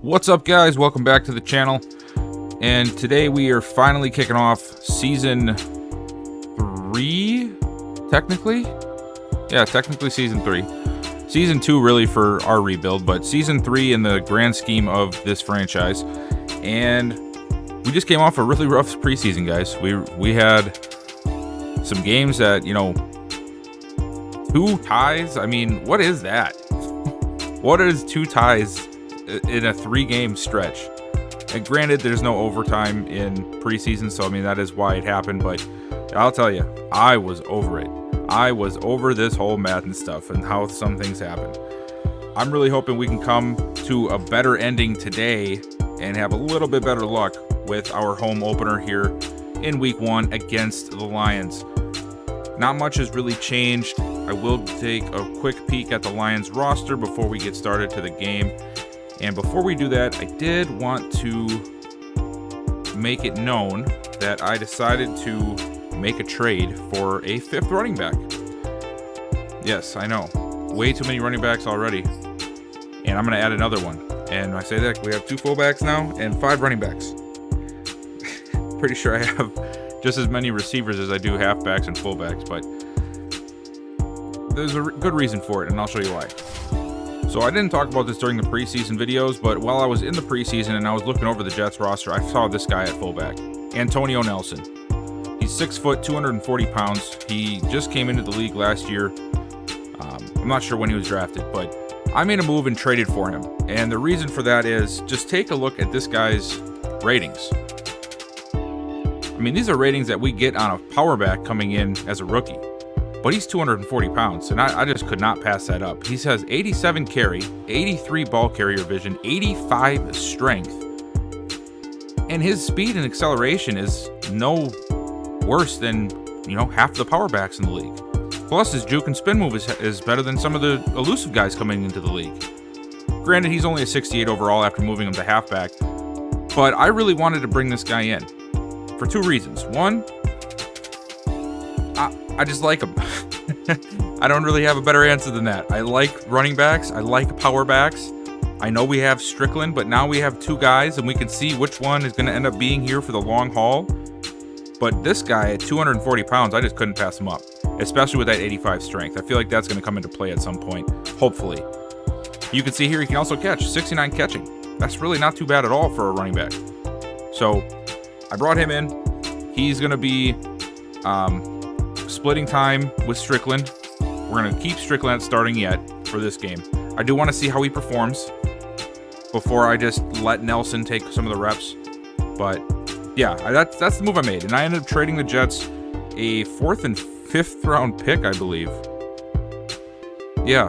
What's up, guys? Welcome back to the channel. And today we are finally kicking off season 3, technically? Yeah, technically season 3. Season 2 really for our rebuild, but season 3 in the grand scheme of this franchise. And we just came off a really rough preseason, guys. We had some games that, 2 ties. I mean, what is that? What is 2 ties in a 3-game stretch? And granted, there's no overtime in preseason, so I mean that is why it happened, but I'll tell you, I was over it. I was over this whole Madden stuff and how some things happen. I'm really hoping we can come to a better ending today and have a little bit better luck with our home opener here in week 1 against the Lions. Not much has really changed. I will take a quick peek at the Lions roster before we get started to the game. And before we do that, I did want to make it known that I decided to make a trade for a 5th running back. Yes, I know. Way too many running backs already. And I'm going to add another one. And I say that we have 2 fullbacks now and 5 running backs. Pretty sure I have just as many receivers as I do halfbacks and fullbacks, but there's a good reason for it, and I'll show you why. So I didn't talk about this during the preseason videos, but while I was in the preseason and I was looking over the Jets roster, I saw this guy at fullback, Quentin Nelson. He's 6 foot, 240 pounds. He just came into the league last year. I'm not sure when he was drafted, but I made a move and traded for him. And the reason for that is just take a look at this guy's ratings. I mean, these are ratings that we get on a power back coming in as a rookie. But he's 240 pounds, and I just could not pass that up. He has 87 carry, 83 ball carrier vision, 85 strength. And his speed and acceleration is no worse than, half the power backs in the league. Plus, his juke and spin move is better than some of the elusive guys coming into the league. Granted, he's only a 68 overall after moving him to halfback. But I really wanted to bring this guy in for 2 reasons. One, I just like him. I don't really have a better answer than that. I like running backs. I like power backs. I know we have Strickland, but now we have 2 guys, and we can see which one is going to end up being here for the long haul. But this guy at 240 pounds, I just couldn't pass him up, especially with that 85 strength. I feel like that's going to come into play at some point, hopefully. You can see here he can also catch, 69 catching. That's really not too bad at all for a running back. So I brought him in. He's going to be splitting time with Strickland. We're going to keep Strickland starting yet for this game. I do want to see how he performs before I just let Nelson take some of the reps. But yeah, that's the move I made. And I ended up trading the Jets a 4th and 5th round pick, I believe. Yeah,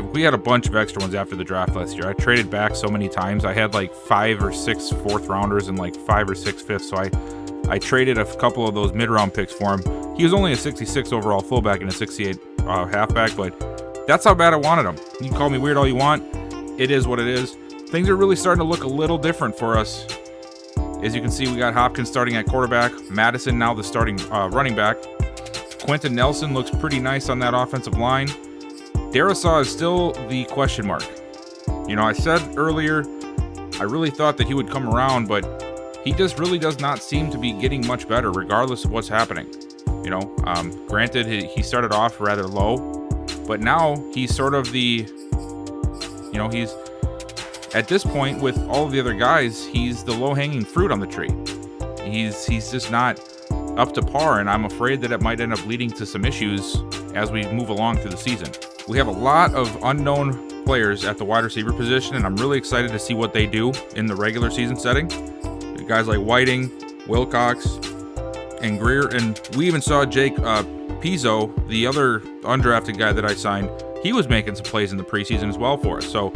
we had a bunch of extra ones after the draft last year. I traded back so many times. I had like 5 or 6 4th rounders and like 5 or 6 5ths. So I traded a couple of those mid-round picks for him. He was only a 66 overall fullback and a 68 halfback, but that's how bad I wanted him. You can call me weird all you want. It is what it is. Things are really starting to look a little different for us. As you can see, we got Hopkins starting at quarterback. Madison now the starting running back. Quentin Nelson looks pretty nice on that offensive line. Darisaw is still the question mark. I said earlier, I really thought that he would come around, but he just really does not seem to be getting much better regardless of what's happening. Granted, he started off rather low, but now he's sort of the, he's at this point with all of the other guys, he's the low-hanging fruit on the tree. He's just not up to par, and I'm afraid that it might end up leading to some issues as we move along through the season. We have a lot of unknown players at the wide receiver position, and I'm really excited to see what they do in the regular season setting. Guys like Whiting, Wilcox, and Greer, and we even saw Jake Pizzo, the other undrafted guy that I signed. He was making some plays in the preseason as well for us. So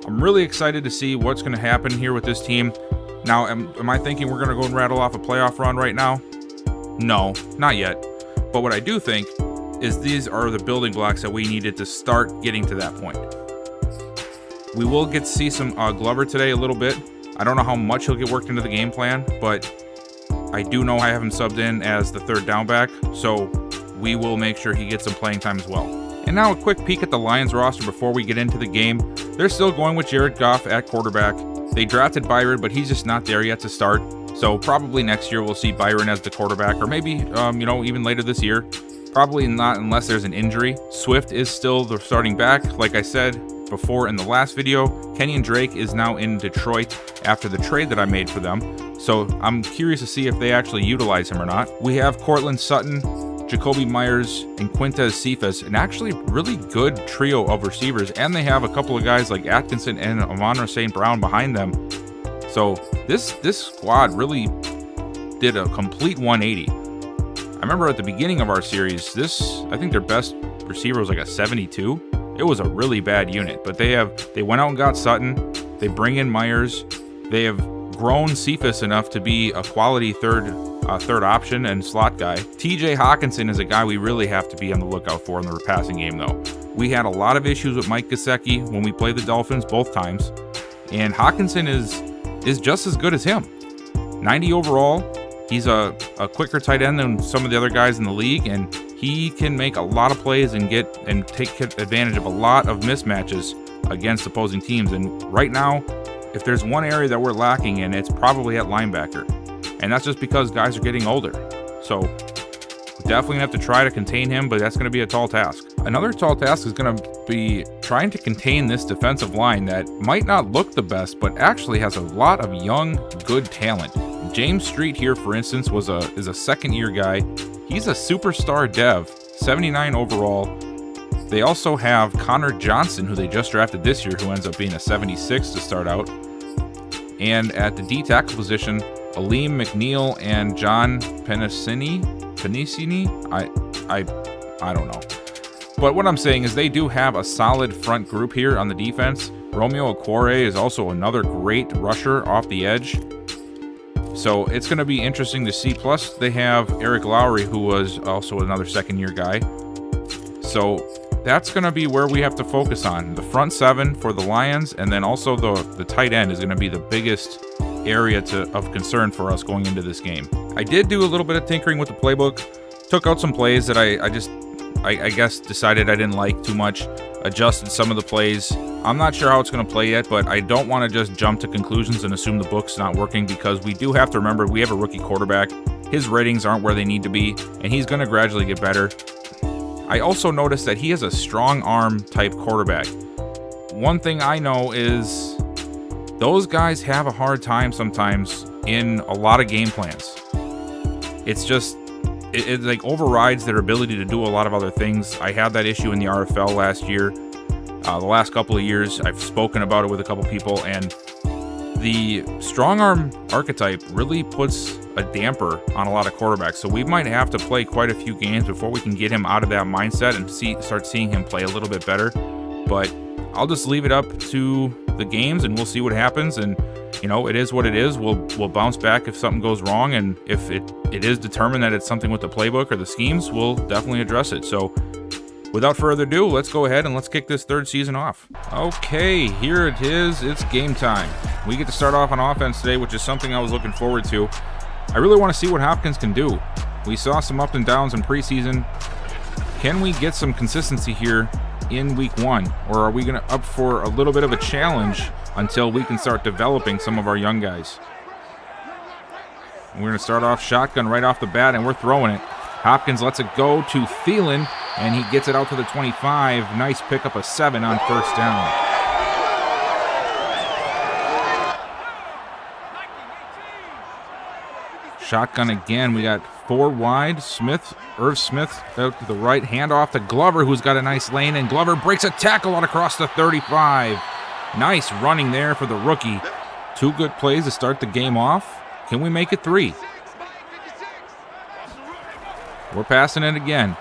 I'm really excited to see what's going to happen here with this team. Now, am I thinking we're going to go and rattle off a playoff run right now? No, not yet. But what I do think is these are the building blocks that we needed to start getting to that point. We will get to see some Glover today a little bit. I don't know how much he'll get worked into the game plan, but I do know I have him subbed in as the 3rd down back, so we will make sure he gets some playing time as well. And now a quick peek at the Lions roster before we get into the game. They're still going with Jared Goff at quarterback. They drafted Byron, but he's just not there yet to start. So probably next year we'll see Byron as the quarterback, or maybe, even later this year. Probably not unless there's an injury. Swift is still the starting back. Like I said before in the last video, Kenyon Drake is now in Detroit after the trade that I made for them. So I'm curious to see if they actually utilize him or not. We have Cortland Sutton, Jacoby Myers, and Quintez Cephas, an actually really good trio of receivers, and they have a couple of guys like Atkinson and Amon-Ra St. Brown behind them. So this squad really did a complete 180. I remember at the beginning of our series, I think their best receiver was like a 72. It was a really bad unit, but they went out and got Sutton. They bring in Myers. They have grown Cephas enough to be a quality third option and slot guy. TJ Hawkinson is a guy we really have to be on the lookout for in the passing game, though. We had a lot of issues with Mike Gesicki when we played the Dolphins both times, and Hawkinson is just as good as him. 90 overall. He's a quicker tight end than some of the other guys in the league, and he can make a lot of plays and take advantage of a lot of mismatches against opposing teams. And right now, if there's one area that we're lacking in, it's probably at linebacker. And that's just because guys are getting older. So definitely gonna have to try to contain him, but that's going to be a tall task. Another tall task is going to be trying to contain this defensive line that might not look the best, but actually has a lot of young, good talent. James Street here, for instance, is a second-year guy. He's a superstar dev, 79 overall. They also have Connor Johnson, who they just drafted this year, who ends up being a 76 to start out. And at the D tackle position, Aleem McNeil and John Penicini. I don't know. But what I'm saying is they do have a solid front group here on the defense. Romeo Okwara is also another great rusher off the edge. So it's going to be interesting to see. Plus, they have Eric Lowry, who was also another second-year guy. So that's going to be where we have to focus on. The front seven for the Lions, and then also the tight end is going to be the biggest area of concern for us going into this game. I did do a little bit of tinkering with the playbook. Took out some plays that I guess decided I didn't like too much. Adjusted some of the plays. I'm not sure how it's going to play yet, but I don't want to just jump to conclusions and assume the book's not working, because we do have to remember we have a rookie quarterback. His ratings aren't where they need to be, and he's going to gradually get better. I also noticed that he is a strong arm type quarterback. One thing I know is those guys have a hard time sometimes in a lot of game plans. It's just, it like overrides their ability to do a lot of other things. I had that issue in the RFL last year. The last couple of years, I've spoken about it with a couple people, and the strong arm archetype really puts a damper on a lot of quarterbacks. So we might have to play quite a few games before we can get him out of that mindset and start seeing him play a little bit better. But I'll just leave it up to the games, and we'll see what happens. And it is what it is. We'll bounce back if something goes wrong, and if it is determined that it's something with the playbook or the schemes, we'll definitely address it. So without further ado, let's go ahead and let's kick this third season off. Okay, here it is. It's game time. We get to start off on offense today, which is something I was looking forward to. I really want to see what Hopkins can do. We saw some up and downs in preseason. Can we get some consistency here in week one, or are we going to up for a little bit of a challenge until we can start developing some of our young guys? We're going to start off shotgun right off the bat, and we're throwing it. Hopkins lets it go to Thielen, and he gets it out to the 25. Nice pickup of 7 on first down. Shotgun again. We got 4 wide. Irv Smith out to the right. Hand off to Glover, who's got a nice lane, and Glover breaks a tackle out across the 35. Nice running there for the rookie. 2 good plays to start the game off. Can we make it 3? We're passing it again.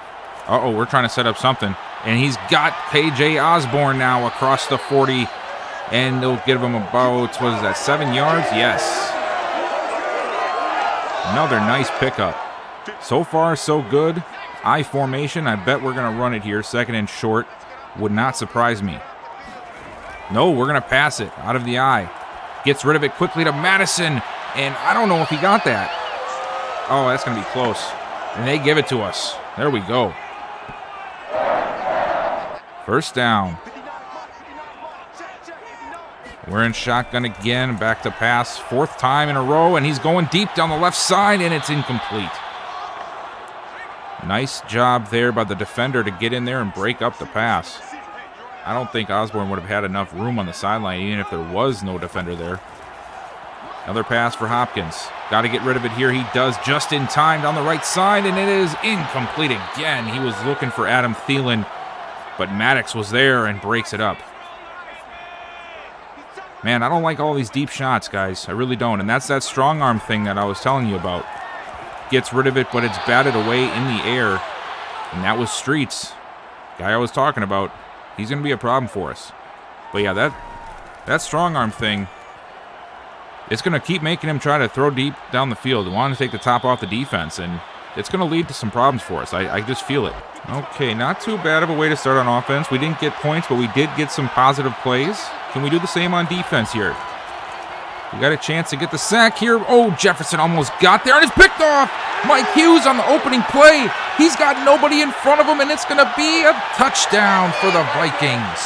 Uh-oh, we're trying to set up something. And he's got KJ Osborne now across the 40. And they'll give him about, 7 yards? Yes. Another nice pickup. So far, so good. I formation. I bet we're going to run it here. 2nd and short. Would not surprise me. No, we're going to pass it out of the eye. Gets rid of it quickly to Madison. And I don't know if he got that. Oh, that's going to be close. And they give it to us. There we go. First down. We're in shotgun again, back to pass, 4th time in a row, and he's going deep down the left side, and it's incomplete. Nice job there by the defender to get in there and break up the pass. I don't think Osborne would have had enough room on the sideline, even if there was no defender there. Another pass for Hopkins. Got to get rid of it here. He does just in time down the right side, and it is incomplete again. He was looking for Adam Thielen, but Maddox was there and breaks it up. Man, I don't like all these deep shots, guys. I really don't. And that's that strong arm thing that I was telling you about. Gets rid of it, but it's batted away in the air. And that was Streets. Guy I was talking about. He's going to be a problem for us. But yeah, that strong arm thing, it's going to keep making him try to throw deep down the field. Wanting to take the top off the defense. And it's going to lead to some problems for us. I just feel it. Okay, not too bad of a way to start on offense. We didn't get points, but we did get some positive plays. Can we do the same on defense here? We got a chance to get the sack here. Oh, Jefferson almost got there, and it's picked off. Mike Hughes on the opening play. He's got nobody in front of him, and it's going to be a touchdown for the Vikings.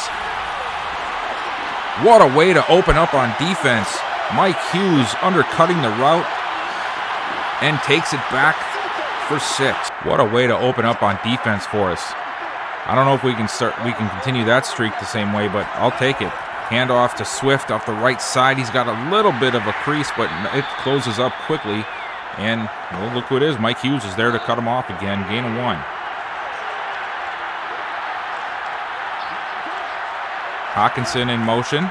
What a way to open up on defense. Mike Hughes undercutting the route and takes it back for 6. What a way to open up on defense for us. I don't know if we can continue that streak the same way, but I'll take it. Handoff to Swift off the right side. He's got a little bit of a crease, but it closes up quickly. And well, look who it is. Mike Hughes is there to cut him off again. Gain of 1. Hawkinson in motion.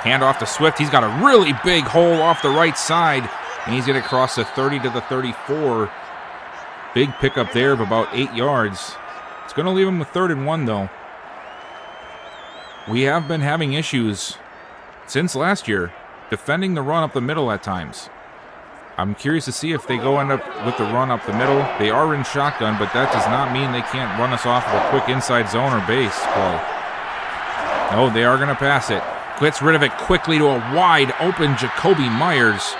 Handoff to Swift. He's got a really big hole off the right side. And he's going to cross the 30 to the 34. Big pickup there of about 8 yards. It's going to leave him with 3rd and 1, though. We have been having issues since last year defending the run up the middle at times. I'm curious to see if they end up with the run up the middle. They are in shotgun, but that does not mean they can't run us off of a quick inside zone or base play. No, they are going to pass it. Gets rid of it quickly to a wide open Jacoby Myers.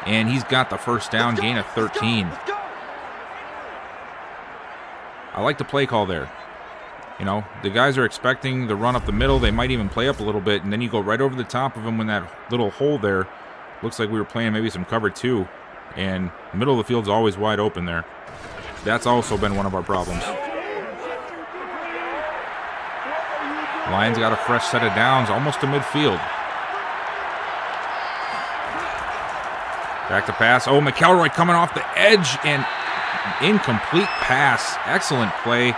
And he's got the first down, gain of 13. I like the play call there. You know, the guys are expecting the run up the middle. They might even play up a little bit, and then you go right over the top of them when that little hole there. Looks like we were playing maybe some cover 2, and the middle of the field's always wide open there. That's also been one of our problems. Lions got a fresh set of downs, almost to midfield. Back to pass. Oh, McElroy coming off the edge, and incomplete pass. Excellent play.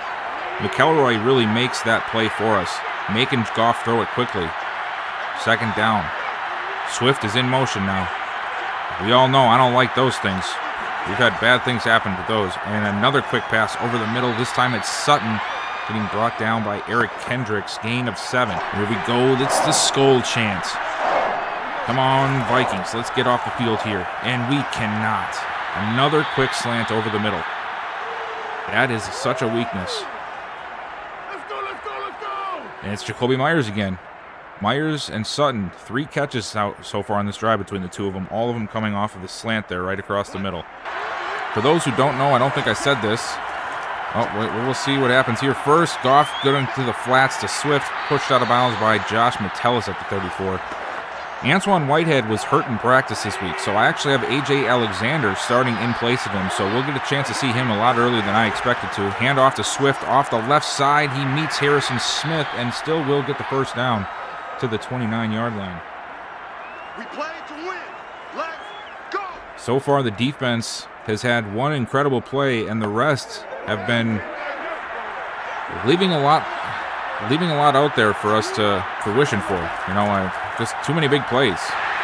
McElroy really makes that play for us, making Goff throw it quickly. 2nd down. Swift is in motion now. We all know I don't like those things. We've had bad things happen with those. And another quick pass over the middle. This time it's Sutton getting brought down by Eric Kendricks. Gain of 7. Here we go. It's the skull chance. Come on, Vikings. Let's get off the field here. And we cannot. Another quick slant over the middle. That is such a weakness. And it's Jacoby Myers again. Myers and Sutton, 3 catches out so far on this drive between the two of them, all of them coming off of the slant there right across the middle. For those who don't know, I don't think I said this. Oh, we'll see what happens here first. Goff going to the flats to Swift, pushed out of bounds by Josh Metellus at the 34. Antoine Whitehead was hurt in practice this week, so I actually have A.J. Alexander starting in place of him, so we'll get a chance to see him a lot earlier than I expected to. Handoff to Swift off the left side. He meets Harrison Smith and still will get the first down to the 29-yard line. We play to win. Let's go. So far, the defense has had one incredible play, and the rest have been leaving a lot out there for us to fruition for. You know, just too many big plays.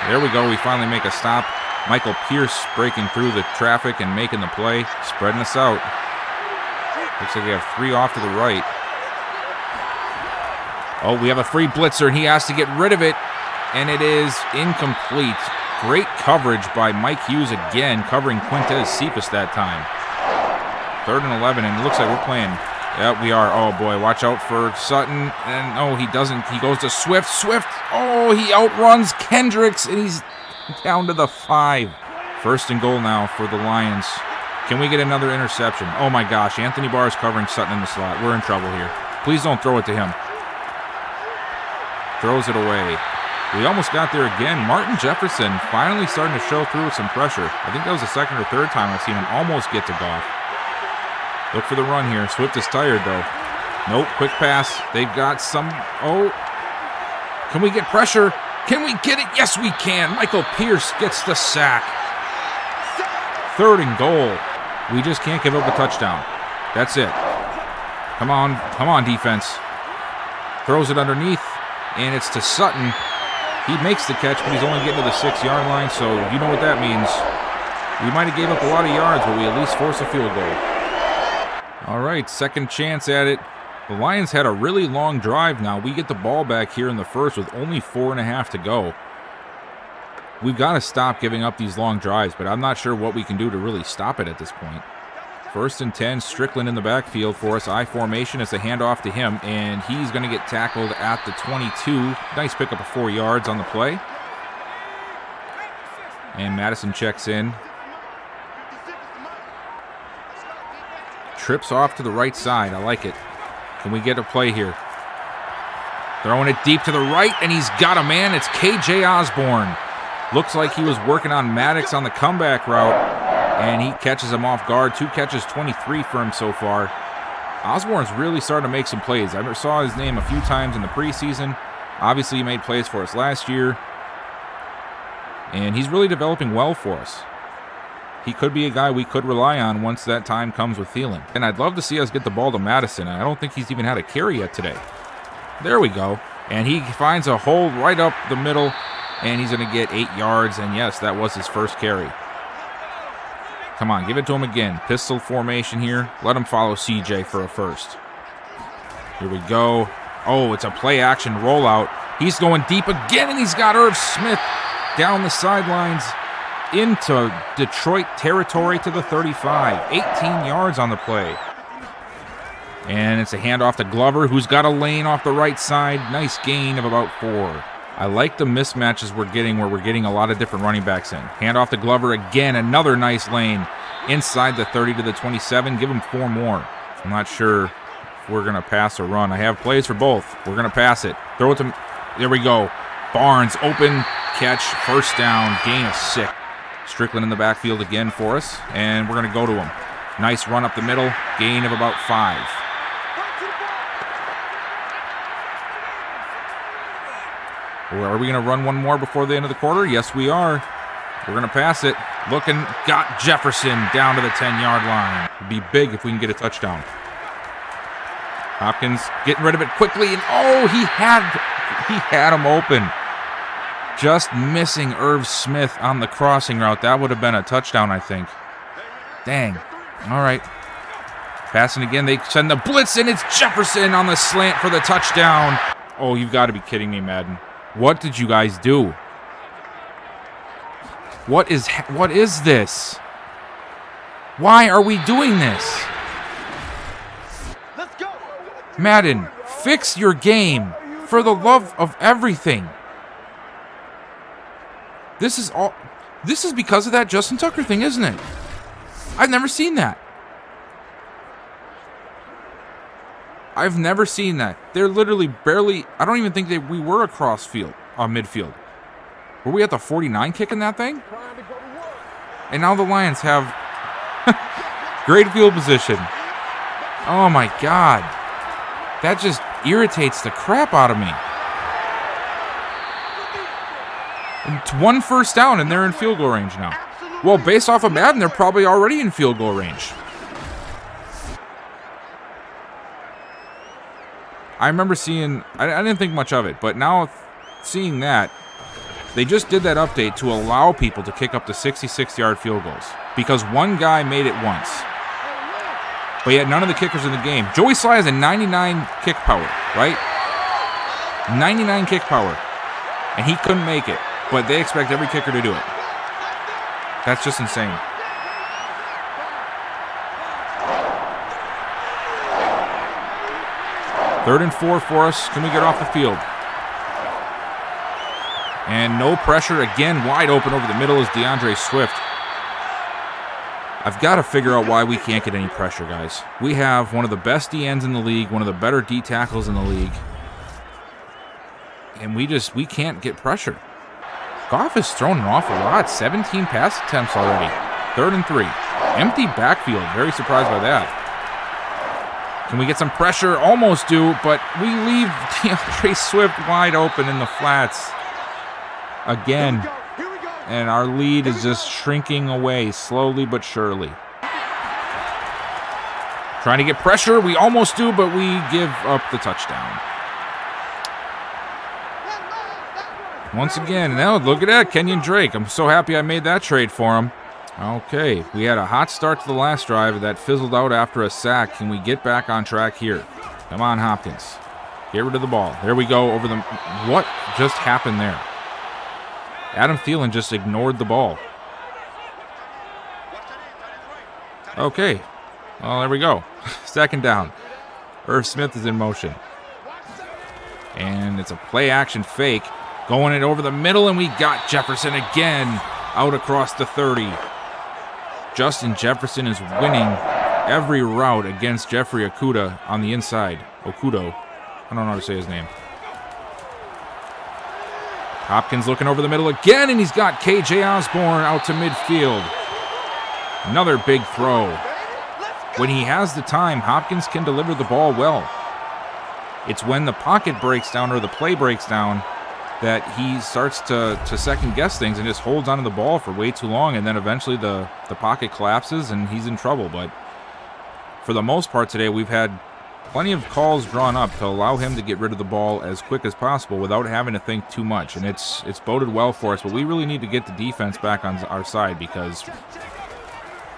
There we go. We finally make a stop. Michael Pierce breaking through the traffic and making the play, spreading us out. Looks like we have 3 off to the right. Oh, we have a free blitzer, and he has to get rid of it, and it is incomplete. Great coverage by Mike Hughes again, covering Quintez Cephas that time. 3rd and 11, and it looks like we're playing. Yeah, we are. Oh, boy, watch out for Sutton. And, no, he doesn't. He goes to Swift. Swift, oh, he outruns Kendricks, and he's down to the 5. 1st and goal now for the Lions. Can we get another interception? Oh, my gosh, Anthony Barr is covering Sutton in the slot. We're in trouble here. Please don't throw it to him. Throws it away. We almost got there again. Martin Jefferson finally starting to show through with some pressure. I think that was the second or third time I've seen him almost get to Goff. Look for the run here. Swift is tired, though. Nope, quick pass. They've got some... Oh. Can we get pressure? Can we get it? Yes, we can. Michael Pierce gets the sack. 3rd and goal. We just can't give up a touchdown. That's it. Come on, defense. Throws it underneath, and it's to Sutton. He makes the catch, but he's only getting to the 6-yard line, so you know what that means. We might have gave up a lot of yards, but we at least force a field goal. All right, second chance at it. The Lions had a really long drive now. We get the ball back here in the first with only 4.5 to go. We've got to stop giving up these long drives, but I'm not sure what we can do to really stop it at this point. 1st and 10, Strickland in the backfield for us. I formation as a handoff to him, and he's going to get tackled at the 22. Nice pickup of 4 yards on the play. And Madison checks in. Trips off to the right side. I like it. Can we get a play here? Throwing it deep to the right, and he's got a man. It's KJ Osborne. Looks like he was working on Maddox on the comeback route, and he catches him off guard. 2 catches, 23 for him so far. Osborne's really starting to make some plays. I saw his name a few times in the preseason. Obviously, he made plays for us last year, and he's really developing well for us. He could be a guy we could rely on once that time comes with Thielen. And I'd love to see us get the ball to Madison. I don't think he's even had a carry yet today. There we go. And he finds a hole right up the middle, and he's going to get 8 yards. And yes, that was his first carry. Come on, give it to him again. Pistol formation here. Let him follow CJ for a first. Here we go. Oh, it's a play action rollout. He's going deep again, and he's got Irv Smith down the sidelines into Detroit territory to the 35. 18 yards on the play. And it's a handoff to Glover, who's got a lane off the right side. Nice gain of about 4. I like the mismatches we're getting where we're getting a lot of different running backs in. Handoff to Glover again. Another nice lane inside the 30 to the 27. Give him 4 more. I'm not sure if we're going to pass or run. I have plays for both. We're going to pass it. Throw it to... There we go. Barnes, open catch, first down, gain of 6. Strickland in the backfield again for us, and we're going to go to him. Nice run up the middle, gain of about 5. Are we going to run one more before the end of the quarter? Yes, we are. We're going to pass it. Looking, got Jefferson down to the 10-yard line. It'd be big if we can get a touchdown. Hopkins getting rid of it quickly, and oh, he had him open. Just missing Irv Smith on the crossing route. That would have been a touchdown, I think. Dang. All right. Passing again. They send the blitz, and it's Jefferson on the slant for the touchdown. Oh, you've got to be kidding me, Madden. What did you guys do? What is this? Why are we doing this? Let's go. Madden, fix your game for the love of everything. This is because of that Justin Tucker thing, isn't it? I've never seen that. I've never seen that. They're literally barely... I don't even think we were across field, midfield. Were we at the 49 kicking that thing? And now the Lions have great field position. Oh my God. That just irritates the crap out of me. It's 1 first down, and they're in field goal range now. Well, based off of Madden, they're probably already in field goal range. I remember seeing... I didn't think much of it, but now seeing that, they just did that update to allow people to kick up to 66-yard field goals because one guy made it once. But yet none of the kickers in the game. Joey Sly has a 99 kick power, right? 99 kick power. And he couldn't make it. But they expect every kicker to do it. That's just insane. Third and 4 for us. Can we get off the field? And no pressure. Again, wide open over the middle is DeAndre Swift. I've got to figure out why we can't get any pressure, guys. We have one of the best D ends in the league, one of the better D tackles in the league. and we can't get pressure. Goff has thrown an awful lot. 17 pass attempts already. 3rd and 3. Empty backfield. Very surprised by that. Can we get some pressure? Almost do, but we leave DeAndre Swift wide open in the flats again. And our lead is just shrinking away slowly but surely. Trying to get pressure. We almost do, but we give up the touchdown. Once again, now look at that, Kenyon Drake. I'm so happy I made that trade for him. Okay, we had a hot start to the last drive that fizzled out after a sack. Can we get back on track here? Come on, Hopkins. Get rid of the ball. There we go over the... What just happened there? Adam Thielen just ignored the ball. Okay. Well, there we go. 2nd down. Irv Smith is in motion. And it's a play-action fake. Going it over the middle, and we got Jefferson again out across the 30. Justin Jefferson is winning every route against Jeffrey Okudah on the inside. Okudo. I don't know how to say his name. Hopkins looking over the middle again, and he's got KJ Osborne out to midfield. Another big throw. When he has the time, Hopkins can deliver the ball well. It's when the pocket breaks down or the play breaks down that he starts to second-guess things and just holds onto the ball for way too long, and then eventually the pocket collapses and he's in trouble. But for the most part today, we've had plenty of calls drawn up to allow him to get rid of the ball as quick as possible without having to think too much, and it's boded well for us. But we really need to get the defense back on our side because,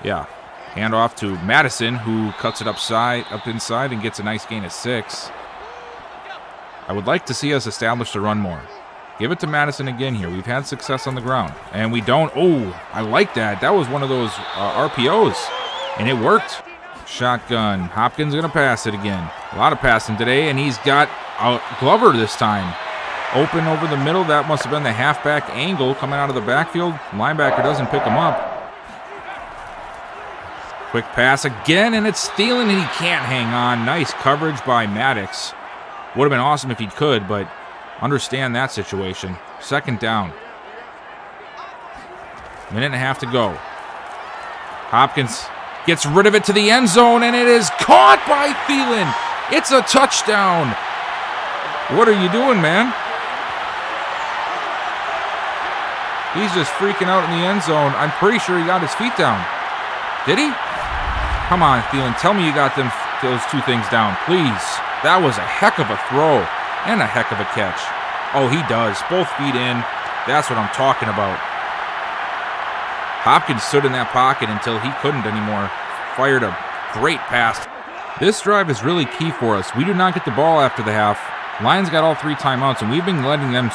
yeah, hand off to Madison, who cuts it up inside and gets a nice gain of 6. I would like to see us establish the run more. Give it to Madison again here. We've had success on the ground. And we don't. Oh, I like that. That was one of those RPOs. And it worked. Shotgun. Hopkins going to pass it again. A lot of passing today. And he's got Glover this time. Open over the middle. That must have been the halfback angle coming out of the backfield. Linebacker doesn't pick him up. Quick pass again. And it's Thielen. And he can't hang on. Nice coverage by Maddox. Would have been awesome if he could, but understand that situation. 2nd down. Minute and a half to go. Hopkins gets rid of it to the end zone, and it is caught by Thielen. It's a touchdown. What are you doing, man? He's just freaking out in the end zone. I'm pretty sure he got his feet down. Did he? Come on, Thielen. Tell me you got those 2 things down, please. That was a heck of a throw and a heck of a catch. Oh, he does. Both feet in. That's what I'm talking about. Hopkins stood in that pocket until he couldn't anymore. Fired a great pass. This drive is really key for us. We do not get the ball after the half. Lions got all 3 timeouts, and we've been letting them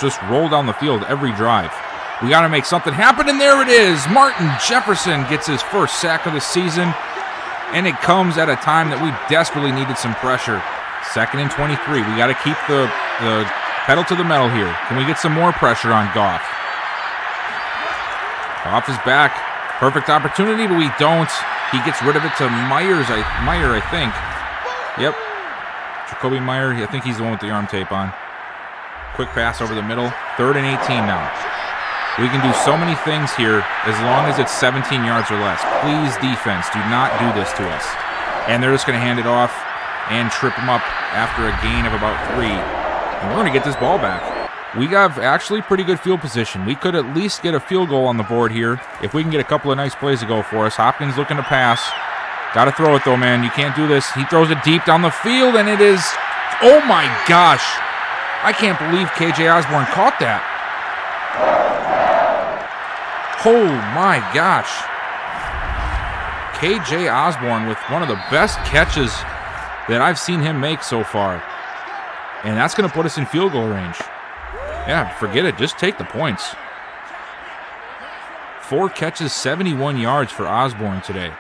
just roll down the field every drive. We got to make something happen, and there it is. Martin Jefferson gets his first sack of the season, and it comes at a time that we desperately needed some pressure. 2nd and 23. We got to keep the pedal to the metal here. Can we get some more pressure on Goff? Goff is back. Perfect opportunity, but we don't. He gets rid of it to Meyer, I think. Yep. Jacoby Meyer. I think he's the one with the arm tape on. Quick pass over the middle. 3rd and 18 now. We can do so many things here as long as it's 17 yards or less. Please, defense, do not do this to us. And they're just going to hand it off and trip him up after a gain of about 3. And we're going to get this ball back. We have actually pretty good field position. We could at least get a field goal on the board here if we can get a couple of nice plays to go for us. Hopkins looking to pass. Got to throw it, though, man. You can't do this. He throws it deep down the field, and it is... Oh, my gosh. I can't believe KJ Osborne caught that. Oh, my gosh. KJ Osborne with one of the best catches that I've seen him make so far. And that's going to put us in field goal range. Yeah, forget it. Just take the points. 4 catches, 71 yards for Osborne today.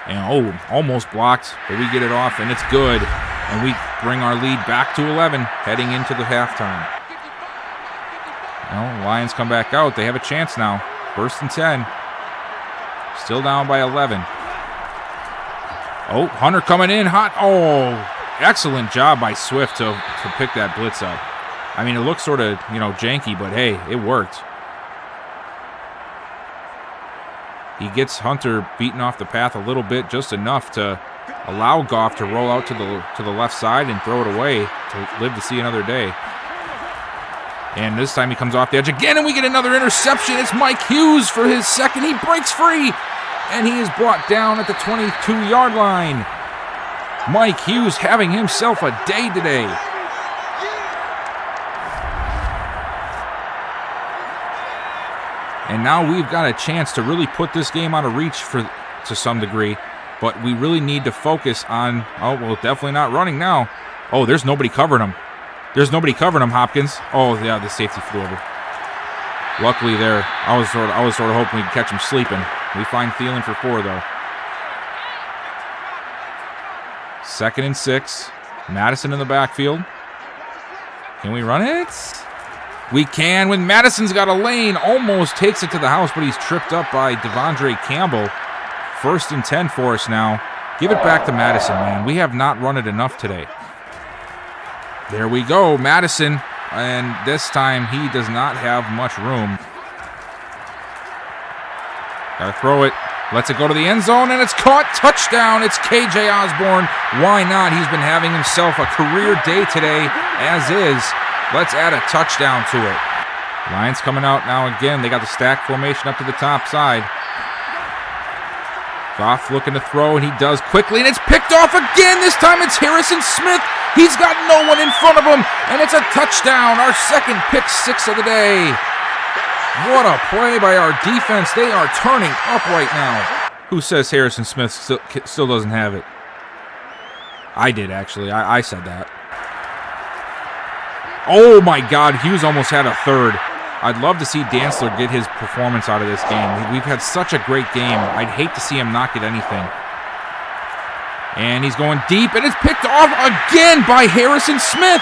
And, almost blocked, but we get it off, and it's good. And we bring our lead back to 11, heading into the halftime. Well, Lions come back out. They have a chance now. 1st and 10. Still down by 11. Oh, Hunter coming in hot. Oh, excellent job by Swift to pick that blitz up. I mean, it looks sort of, janky, but hey, it worked. He gets Hunter beaten off the path a little bit, just enough to allow Goff to roll out to the left side and throw it away to live to see another day. And this time he comes off the edge again, and we get another interception. It's Mike Hughes for his second. He breaks free, and he is brought down at the 22-yard line. Mike Hughes having himself a day today. And now we've got a chance to really put this game out of reach to some degree, but we really need to focus on, definitely not running now. Oh, there's nobody covering him. There's nobody covering him, Hopkins. Oh, yeah, the safety flew over. Luckily there, I was sort of hoping we could catch him sleeping. We find Thielen for 4, though. 2nd and 6. Madison in the backfield. Can we run it? We can when Madison's got a lane. Almost takes it to the house, but he's tripped up by Devondre Campbell. 1st and 10 for us now. Give it back to Madison, man. We have not run it enough today. There we go, Madison. And this time he does not have much room. Gotta throw it. Lets it go to the end zone, and it's caught. Touchdown. It's KJ Osborne. Why not? He's been having himself a career day today, as is. Let's add a touchdown to it. Lions coming out now again. They got the stack formation up to the top side. Goff looking to throw, and he does quickly, and it's picked off again. This time it's Harrison Smith. He's got no one in front of him, and it's a touchdown. Our second pick 6 of the day. What a play by our defense. They are turning up right now. Who says Harrison Smith still doesn't have it? I did, actually. I said that. Oh, my God. Hughes almost had a 3rd. I'd love to see Dantzler get his performance out of this game. We've had such a great game. I'd hate to see him not get anything. And he's going deep, and it's picked off again by Harrison Smith.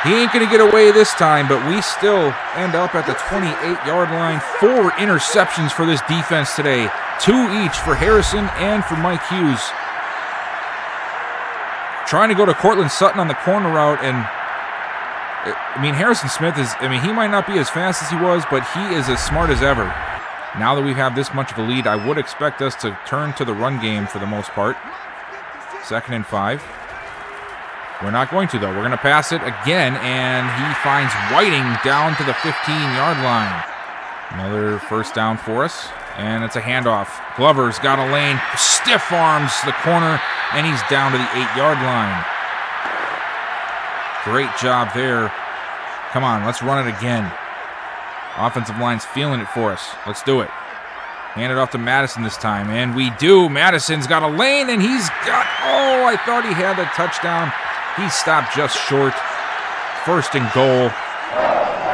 He ain't going to get away this time, but we still end up at the 28-yard line. 4 interceptions for this defense today. 2 each for Harrison and for Mike Hughes. Trying to go to Cortland Sutton on the corner route, and Harrison Smith he might not be as fast as he was, but he is as smart as ever. Now that we have this much of a lead, I would expect us to turn to the run game for the most part. 2nd and 5. We're not going to, though. We're going to pass it again, and he finds Whiting down to the 15-yard line. Another 1st down for us, and it's a handoff. Glover's got a lane, stiff arms the corner, and he's down to the 8-yard line. Great job there. Come on, let's run it again. Offensive line's feeling it for us. Let's do it. Hand it off to Madison this time, and we do. Madison's got a lane, and I thought he had the touchdown. He stopped just short. 1st and goal.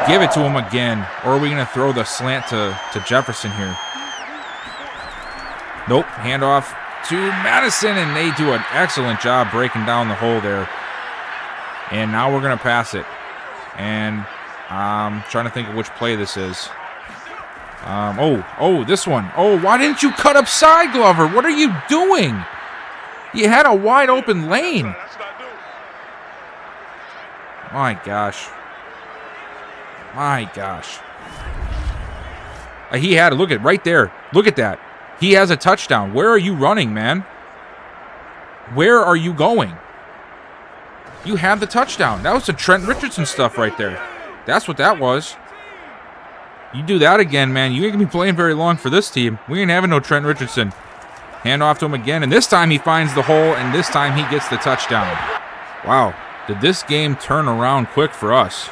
Give it to him again, or are we going to throw the slant to Jefferson here? Nope, handoff to Madison, and they do an excellent job breaking down the hole there. And now we're going to pass it. And I'm trying to think of which play this is. This one. Oh, why didn't you cut upside, Glover? What are you doing? You had a wide open lane. My gosh. He had it. Look at right there. Look at that. He has a touchdown. Where are you running, man? Where are you going? You have the touchdown. That was the Trent Richardson stuff right there. That's what that was. You do that again, man. You ain't going to be playing very long for this team. We ain't having no Trent Richardson. Hand off to him again, and this time he finds the hole, and this time he gets the touchdown. Wow. Did this game turn around quick for us?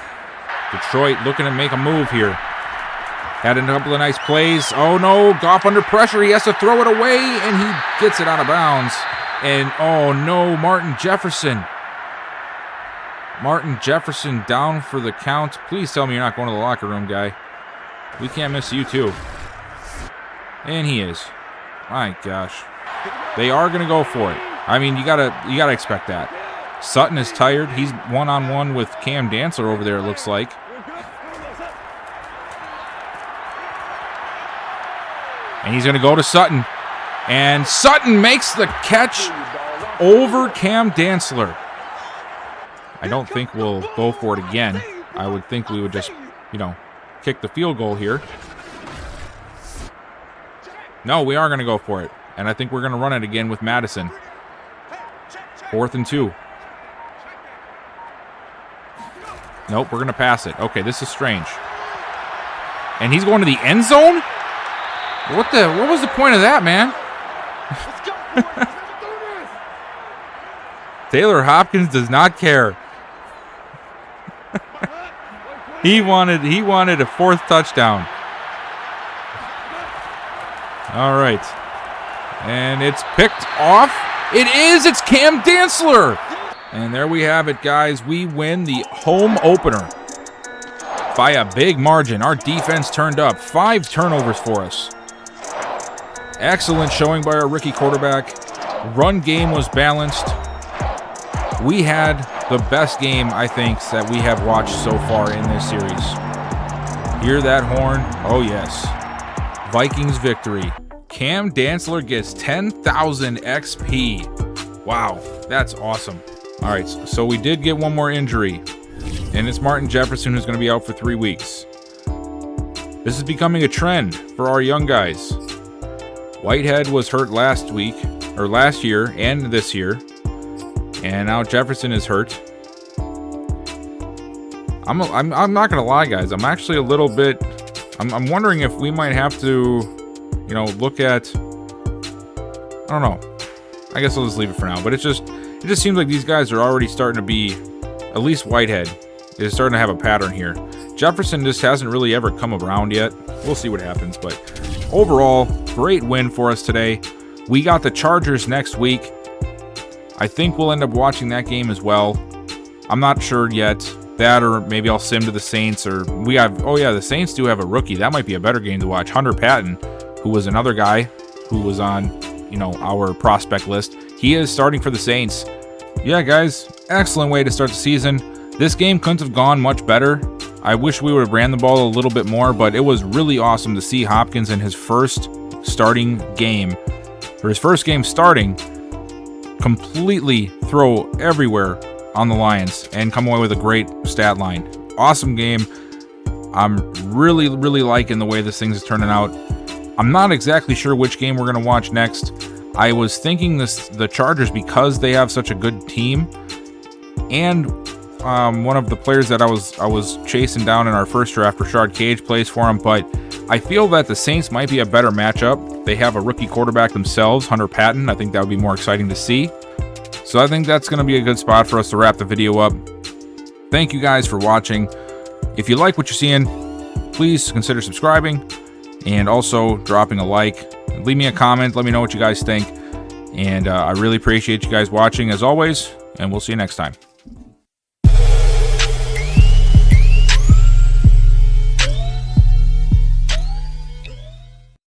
Detroit looking to make a move here. Had a couple of nice plays. Oh, no. Goff under pressure. He has to throw it away, and he gets it out of bounds. And, oh, no, Martin Jefferson. Martin Jefferson down for the count. Please tell me you're not going to the locker room, guy. We can't miss you, too. And he is. My gosh. They are going to go for it. I mean, you gotta expect that. Sutton is tired. He's one-on-one with Cam Dantzler over there, it looks like. And he's going to go to Sutton. And Sutton makes the catch over Cam Dantzler. I don't think we'll go for it again. I would think we would just, kick the field goal here. No, we are going to go for it. And I think we're going to run it again with Madison. 4th and 2. Nope, we're going to pass it. Okay, this is strange. And he's going to the end zone? What was the point of that, man? Taylor Hopkins does not care. He wanted a 4th touchdown. All right. And it's picked off. It is. It's Cam Dantzler. And there we have it, guys. We win the home opener by a big margin. Our defense turned up. 5 turnovers for us. Excellent showing by our rookie quarterback. Run game was balanced. We had the best game, I think, that we have watched so far in this series. Hear that horn? Oh, yes. Vikings victory. Cam Dantzler gets 10,000 XP. Wow, that's awesome. All right, so we did get one more injury, and it's Martin Jefferson who's going to be out for 3 weeks. This is becoming a trend for our young guys. Whitehead was hurt last year and this year, and now Jefferson is hurt. I'm not going to lie, guys. I'm actually a little bit. I'm wondering if we might have to, look at. I don't know. I guess I'll just leave it for now. But it just seems like these guys are already starting to be, at least Whitehead is starting to have a pattern here. Jefferson just hasn't really ever come around yet. We'll see what happens. But overall, great win for us today. We got the Chargers next week. I think we'll end up watching that game as well. I'm not sure yet. That, or maybe I'll sim to the Saints, or we have, the Saints do have a rookie. That might be a better game to watch. Hunter Patton, who was another guy who was on, our prospect list. He is starting for the Saints. Yeah, guys, excellent way to start the season. This game couldn't have gone much better. I wish we would have ran the ball a little bit more, but it was really awesome to see Hopkins in his first starting game, or his first game starting, completely throw everywhere on the Lions and come away with a great stat line. Awesome game. I'm really, really liking the way this thing is turning out. I'm not exactly sure which game we're going to watch next. I was thinking the Chargers, because they have such a good team, and one of the players that I was chasing down in our first draft, Rashard Cage, plays for him, but I feel that the Saints might be a better matchup. They have a rookie quarterback themselves, Hunter Patton. I think that would be more exciting to see. So I think that's going to be a good spot for us to wrap the video up. Thank you guys for watching. If you like what you're seeing, please consider subscribing and also dropping a like. Leave me a comment. Let me know what you guys think. And I really appreciate you guys watching as always, and we'll see you next time.